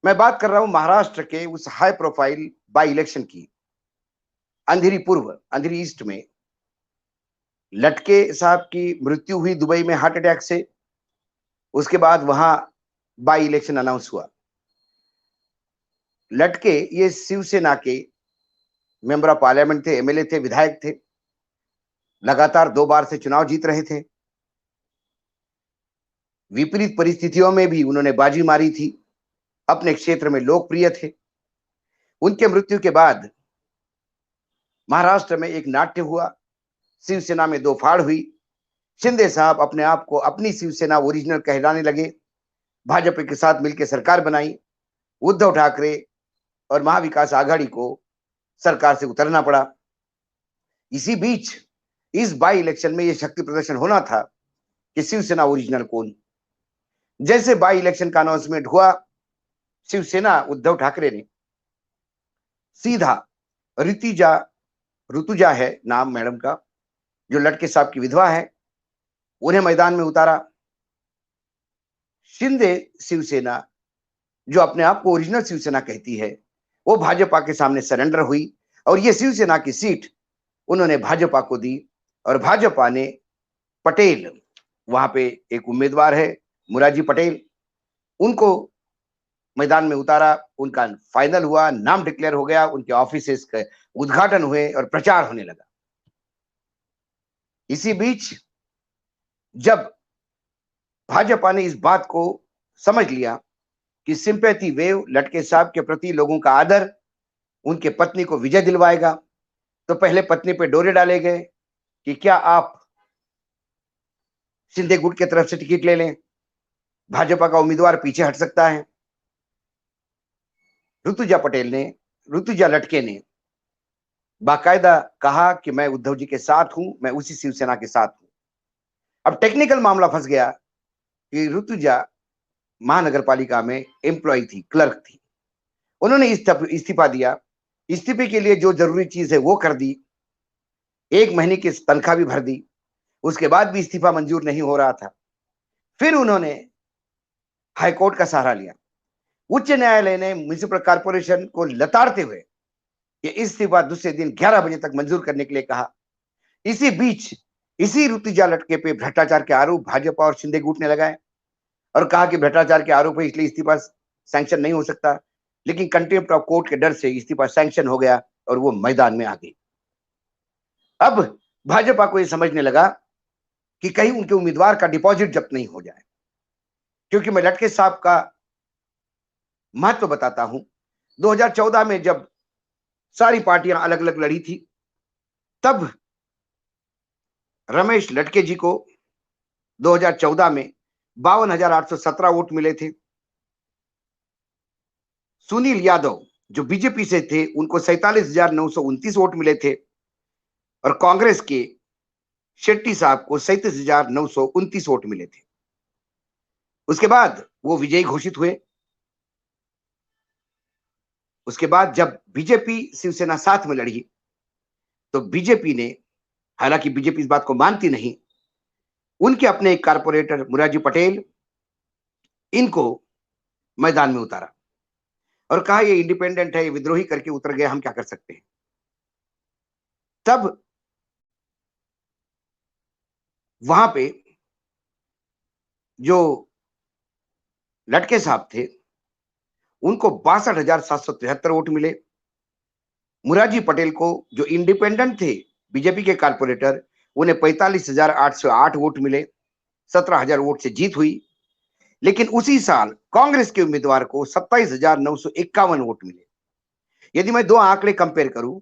मैं बात कर रहा हूं महाराष्ट्र के उस हाई प्रोफाइल बाई इलेक्शन की। अंधेरी पूर्व, अंधेरी ईस्ट में लटके साहब की मृत्यु हुई दुबई में हार्ट अटैक से। उसके बाद वहां बाई इलेक्शन अनाउंस हुआ। लटके ये शिवसेना के मेंबर ऑफ पार्लियामेंट थे, एमएलए थे, विधायक थे। लगातार 2 बार से चुनाव जीत रहे थे। विपरीत परिस्थितियों में भी उन्होंने बाजी मारी थी। अपने क्षेत्र में लोकप्रिय थे। उनके मृत्यु के बाद महाराष्ट्र में एक नाट्य हुआ। शिवसेना में दो फाड़ हुई। शिंदे साहब अपने आप को अपनी शिवसेना ओरिजिनल कहलाने लगे। भाजपा के साथ मिलकर सरकार बनाई। उद्धव ठाकरे और महाविकास आघाड़ी को सरकार से उतरना पड़ा। इसी बीच इस बाई इलेक्शन में यह शक्ति प्रदर्शन होना था कि शिवसेना ओरिजिनल कौन। जैसे बाई इलेक्शन का अनाउंसमेंट हुआ, शिवसेना उद्धव ठाकरे ने सीधा ऋतुजा ऋतुजा है नाम मैडम का, जो लटके साहब की विधवा है, उन्हें मैदान में उतारा। शिंदे शिवसेना, जो अपने आप को ओरिजिनल शिवसेना कहती है, वो भाजपा के सामने सरेंडर हुई और ये शिवसेना की सीट उन्होंने भाजपा को दी। और भाजपा ने पटेल, वहां पे एक उम्मीदवार है मुरारजी पटेल, उनको मैदान में उतारा। उनका फाइनल हुआ, नाम डिक्लेयर हो गया, उनके ऑफिसेस के उद्घाटन हुए और प्रचार होने लगा। इसी बीच जब भाजपा ने इस बात को समझ लिया कि सिंपैथी वेव लटके साहब के प्रति लोगों का आदर उनके पत्नी को विजय दिलवाएगा, तो पहले पत्नी पे डोरे डाले गए कि क्या आप शिंदे गुट की तरफ से टिकट ले लें, भाजपा का उम्मीदवार पीछे हट सकता है। ऋतुजा लटके ने बाकायदा कहा कि मैं उद्धव जी के साथ हूं, मैं उसी शिवसेना के साथ हूं। अब टेक्निकल मामला फंस गया कि ऋतुजा महानगर पालिका में एम्प्लॉय थी, क्लर्क थी। उन्होंने इस्तीफा दिया। इस्तीफे के लिए जो जरूरी चीज है वो कर दी। 1 महीने की तनख्वाह भी भर दी। उसके बाद भी इस्तीफा मंजूर नहीं हो रहा था। फिर उन्होंने हाईकोर्ट का सहारा लिया। उच्च न्यायालय ने म्युनिसिपल कॉर्पोरेशन को लताड़ते हुए ये इस्तीफा दूसरे दिन 11 बजे तक मंजूर करने के लिए कहा। इसी बीच इसी ऋतुजा लटके पे भ्रष्टाचार के आरोप भाजपा और शिंदे गुट ने लगाए और कहा कि भ्रष्टाचार के आरोप है इसलिए इस्तीफा सैंक्शन नहीं हो सकता। लेकिन कंटेम्प्ट ऑफ कोर्ट के डर से इस्तीफा सैंक्शन हो गया और वो मैदान में आ गई। अब भाजपा को यह समझने लगा कि कहीं उनके उम्मीदवार का डिपॉजिट जब्त नहीं हो जाए। क्योंकि मैं लटके साहब का महत्व बताता हूं। 2014 में जब सारी पार्टियां अलग अलग लड़ी थी, तब रमेश लटके जी को 2014 में 52,817 वोट मिले थे। सुनील यादव जो बीजेपी से थे, उनको 47,929 वोट मिले थे और कांग्रेस के शेट्टी साहब को 37,929 वोट मिले थे। उसके बाद वो विजयी घोषित हुए। उसके बाद जब बीजेपी शिवसेना साथ में लड़ी, तो बीजेपी ने, हालांकि बीजेपी इस बात को मानती नहीं, उनके अपने एक कारपोरेटर मुरारजी पटेल, इनको मैदान में उतारा और कहा ये इंडिपेंडेंट है, ये विद्रोही करके उतर गया, हम क्या कर सकते हैं। तब वहां पे जो लटके साहब थे, उनको 62,773 वोट मिले। मुरारजी पटेल को, जो इंडिपेंडेंट थे बीजेपी के कारपोरेटर, उन्हें 45,808 वोट मिले। 17,000 वोट से जीत हुई। लेकिन उसी साल कांग्रेस के उम्मीदवार को 27,951 वोट मिले। यदि मैं दो आंकड़े कंपेयर करूं,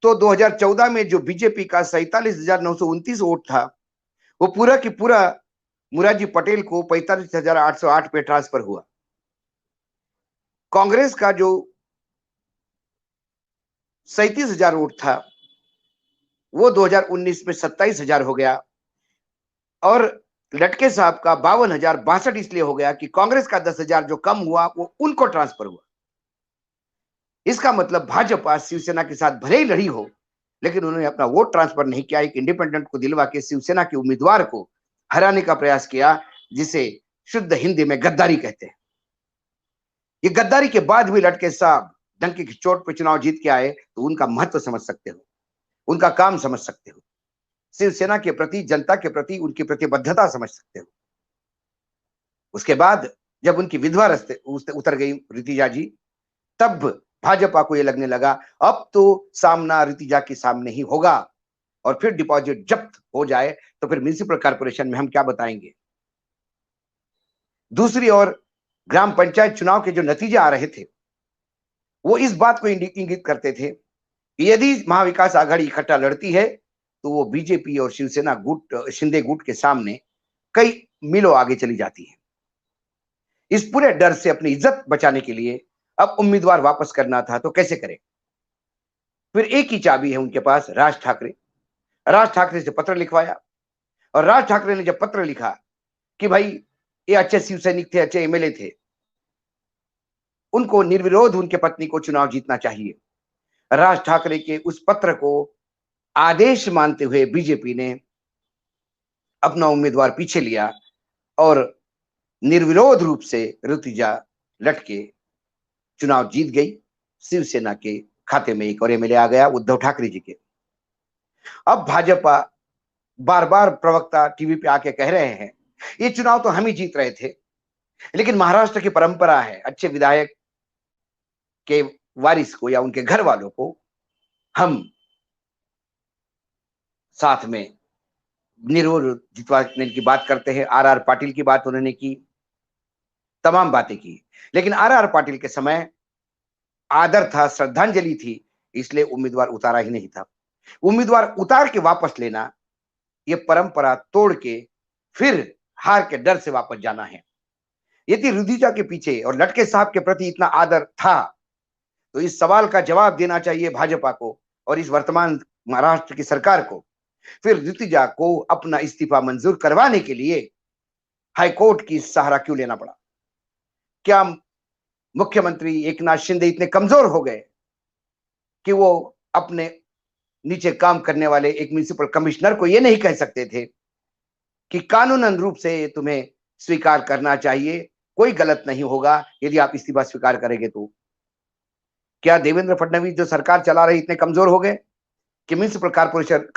तो 2014 में जो बीजेपी का 47,929 वोट था, वो पूरा की पूरा मुरारजी पटेल को 45,808 पे ट्रांसफर हुआ। कांग्रेस का जो 37,000 वोट था, वो 2019 में 27,000 हो गया और लटके साहब का 52,062 इसलिए हो गया कि कांग्रेस का 10,000 जो कम हुआ वो उनको ट्रांसफर हुआ। इसका मतलब भाजपा शिवसेना के साथ भले ही लड़ी हो, लेकिन उन्होंने अपना वोट ट्रांसफर नहीं किया। एक इंडिपेंडेंट को दिलवा के शिवसेना के उम्मीदवार को हराने का प्रयास किया, जिसे शुद्ध हिंदी में गद्दारी कहते हैं। ये गद्दारी के बाद भी लटके साहब डंके की चोट पे चुनाव जीत के आए तो उनका महत्व समझ सकते हो, उनका काम समझ सकते हो, शिवसेना के प्रति, जनता के प्रति उनकी प्रतिबद्धता समझ सकते हो। उसके बाद जब उनकी विधवा रास्ते उतर गई ऋतिजा जी, तब भाजपा को ये लगने लगा अब तो सामना ऋतिजा के सामने ही होगा, और फिर डिपॉजिट जब्त हो जाए तो फिर म्युनिसिपल कॉर्पोरेशन में हम क्या बताएंगे। दूसरी ओर ग्राम पंचायत चुनाव के जो नतीजे आ रहे थे वो इस बात को इंगित करते थे कि यदि महाविकास आघाड़ी इकट्ठा लड़ती है तो वो बीजेपी और शिवसेना गुट, शिंदे गुट के सामने कई मीलों आगे चली जाती है। इस पूरे डर से अपनी इज्जत बचाने के लिए अब उम्मीदवार वापस करना था तो कैसे करें। फिर एक ही चाबी है उनके पास, राज ठाकरे। राज ठाकरे से पत्र लिखवाया, और राज ठाकरे ने जब पत्र लिखा कि भाई ये अच्छे शिवसैनिक थे, अच्छे एमएलए थे, उनको निर्विरोध उनके पत्नी को चुनाव जीतना चाहिए, राज ठाकरे के उस पत्र को आदेश मानते हुए बीजेपी ने अपना उम्मीदवार पीछे लिया और निर्विरोध रूप से ऋतुजा लटके चुनाव जीत गई। शिवसेना के खाते में एक और एमएलए आ गया, उद्धव ठाकरे जी के। अब भाजपा बार बार प्रवक्ता टीवी पे आके कह रहे हैं ये चुनाव तो हम ही जीत रहे थे, लेकिन महाराष्ट्र की परंपरा है अच्छे विधायक के वारिस को या उनके घर वालों को हम साथ में निर्विरोध जितवाने की बात करते हैं। आर आर पाटिल की बात उन्होंने की, तमाम बातें की, लेकिन आर आर पाटिल के समय आदर था, श्रद्धांजलि थी, इसलिए उम्मीदवार उतारा ही नहीं था। उम्मीदवार उतार के वापस लेना, ये परंपरा तोड़ के फिर हार के डर से वापस जाना है। यदि ऋतुजा के पीछे और लटके साहब के प्रति इतना आदर था तो इस सवाल का जवाब देना चाहिए भाजपा को और इस वर्तमान महाराष्ट्र की सरकार को। फिर ऋतुजा को अपना इस्तीफा मंजूर करवाने के लिए हाईकोर्ट की सहारा क्यों लेना पड़ा? क्या मुख्यमंत्री एकनाथ शिंदे इतने कमजोर हो गए कि वो अपने नीचे काम करने वाले एक म्युनिसिपल कमिश्नर को ये नहीं कह सकते थे कि कानूनन रूप से तुम्हें स्वीकार करना चाहिए, कोई गलत नहीं होगा यदि आप इस्तीफा स्वीकार करेंगे तो? क्या देवेंद्र फडणवीस जो सरकार चला रहे इतने कमजोर हो गए कि म्युनिसिपल कॉर्पोरेशन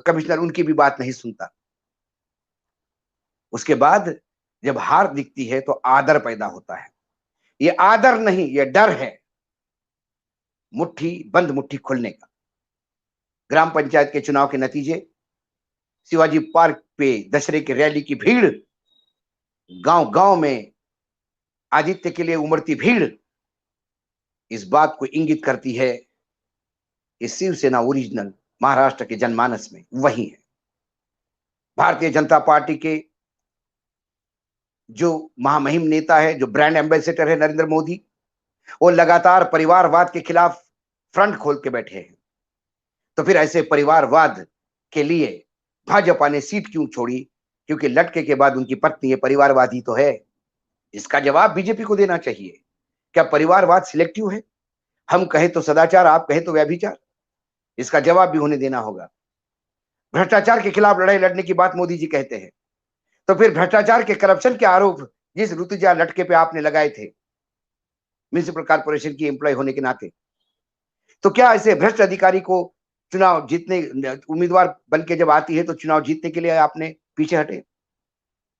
कमिश्नर उनकी भी बात नहीं सुनता? उसके बाद जब हार दिखती है तो आदर पैदा होता है। ये आदर नहीं, ये डर है, मुट्ठी बंद मुट्ठी खोलने का। ग्राम पंचायत के चुनाव के नतीजे, शिवाजी पार्क पे दशहरे की रैली की भीड़, गांव गांव में आदित्य के लिए उमड़ती भीड़, इस बात को इंगित करती है कि शिवसेना ओरिजिनल महाराष्ट्र के जनमानस में वही है। भारतीय जनता पार्टी के जो महामहिम नेता है, जो ब्रांड एम्बेसडर है नरेंद्र मोदी, वो लगातार परिवारवाद के खिलाफ फ्रंट खोल के बैठे हैं। तो फिर ऐसे परिवारवाद के लिए भाजपा ने सीट क्यों छोड़ी? क्योंकि लटके के बाद उनकी पत्नी ये परिवारवादी तो है। इसका जवाब बीजेपी को देना चाहिए। क्या परिवारवाद सिलेक्टिव है? हम कहे तो सदाचार, आप कहे तो व्यभिचार? इसका जवाब भी उन्हें देना होगा। भ्रष्टाचार के खिलाफ लड़ाई लड़ने की बात मोदी जी कहते हैं, तो फिर भ्रष्टाचार के, करप्शन के आरोप जिस ऋतुजा लटके पे आपने लगाए थे म्युनिसिपल कॉर्पोरेशन की एम्प्लॉय होने के नाते, तो क्या ऐसे भ्रष्ट अधिकारी को चुनाव जीतने, उम्मीदवार बन के जब आती है तो चुनाव जीतने के लिए आपने पीछे हटे?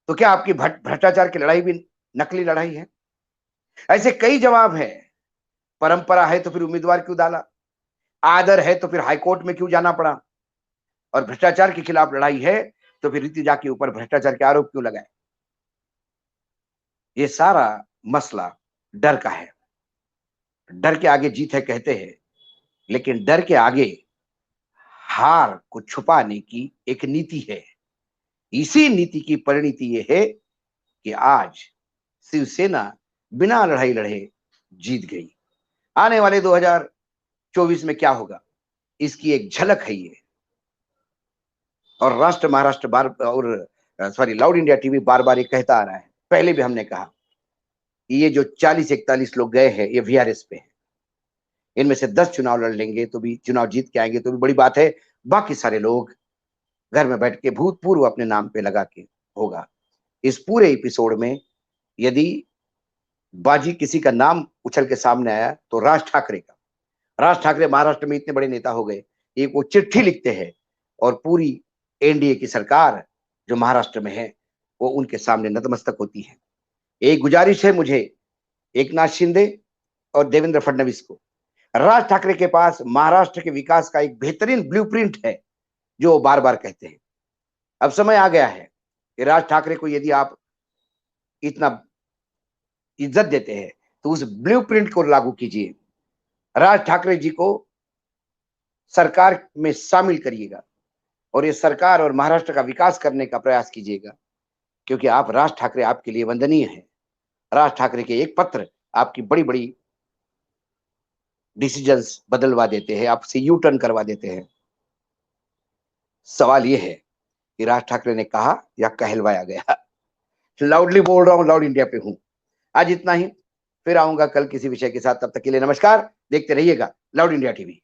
तो क्या आपकी भ्रष्टाचार की लड़ाई भी नकली लड़ाई है? ऐसे कई जवाब है। परंपरा है तो फिर उम्मीदवार क्यों डाला? आदर है तो फिर हाईकोर्ट में क्यों जाना पड़ा? और भ्रष्टाचार के खिलाफ लड़ाई है तो फिर ऋतुजा के ऊपर भ्रष्टाचार के आरोप क्यों लगाए? ये सारा मसला डर का है। डर के आगे जीत है कहते हैं, लेकिन डर के आगे हार को छुपाने की एक नीति है। इसी नीति की परिणति ये है कि आज शिवसेना बिना लड़ाई लड़े जीत गई। आने वाले 2024 में क्या होगा इसकी एक झलक है ये। और राष्ट्र महाराष्ट्र बार और लाउड इंडिया टीवी बार बार ये कहता आ रहा है, पहले भी हमने कहा, ये जो 40-41 लोग गए हैं ये वीआरएस पे है। इनमें से 10 चुनाव लड़ लेंगे तो भी, चुनाव जीत के आएंगे तो भी बड़ी बात है। बाकी सारे लोग घर में बैठ के भूतपूर्व अपने नाम पे लगा के होगा। इस पूरे एपिसोड में यदि बाजी किसी का नाम उछल के सामने आया तो राज ठाकरे का। राज ठाकरे महाराष्ट्र में इतने बड़े नेता हो गए, एक वो चिट्ठी लिखते हैं और पूरी एनडीए की सरकार जो महाराष्ट्र में है वो उनके सामने नतमस्तक होती है। एक गुजारिश है मुझे एकनाथ शिंदे और देवेंद्र फडणवीस को, राज ठाकरे के पास महाराष्ट्र के विकास का एक बेहतरीन ब्लूप्रिंट है जो बार बार कहते हैं। अब समय आ गया है कि राज ठाकरे को यदि आप इतना इज्जत देते हैं तो उस ब्लूप्रिंट को लागू कीजिए। राज ठाकरे जी को सरकार में शामिल करिएगा और ये सरकार और महाराष्ट्र का विकास करने का प्रयास कीजिएगा, क्योंकि आप राज ठाकरे आपके लिए वंदनीय हैं। राज ठाकरे के एक पत्र आपकी बड़ी बड़ी डिसीजंस बदलवा देते हैं, आपसे यू टर्न करवा देते हैं। सवाल यह है कि राज ठाकरे ने कहा या कहलवाया गया। लाउडली बोल रहा हूं, लाउड इंडिया पे हूं। आज इतना ही, फिर आऊंगा कल किसी विषय के साथ। तब तक के लिए नमस्कार, देखते रहिएगा लाउड इंडिया टीवी।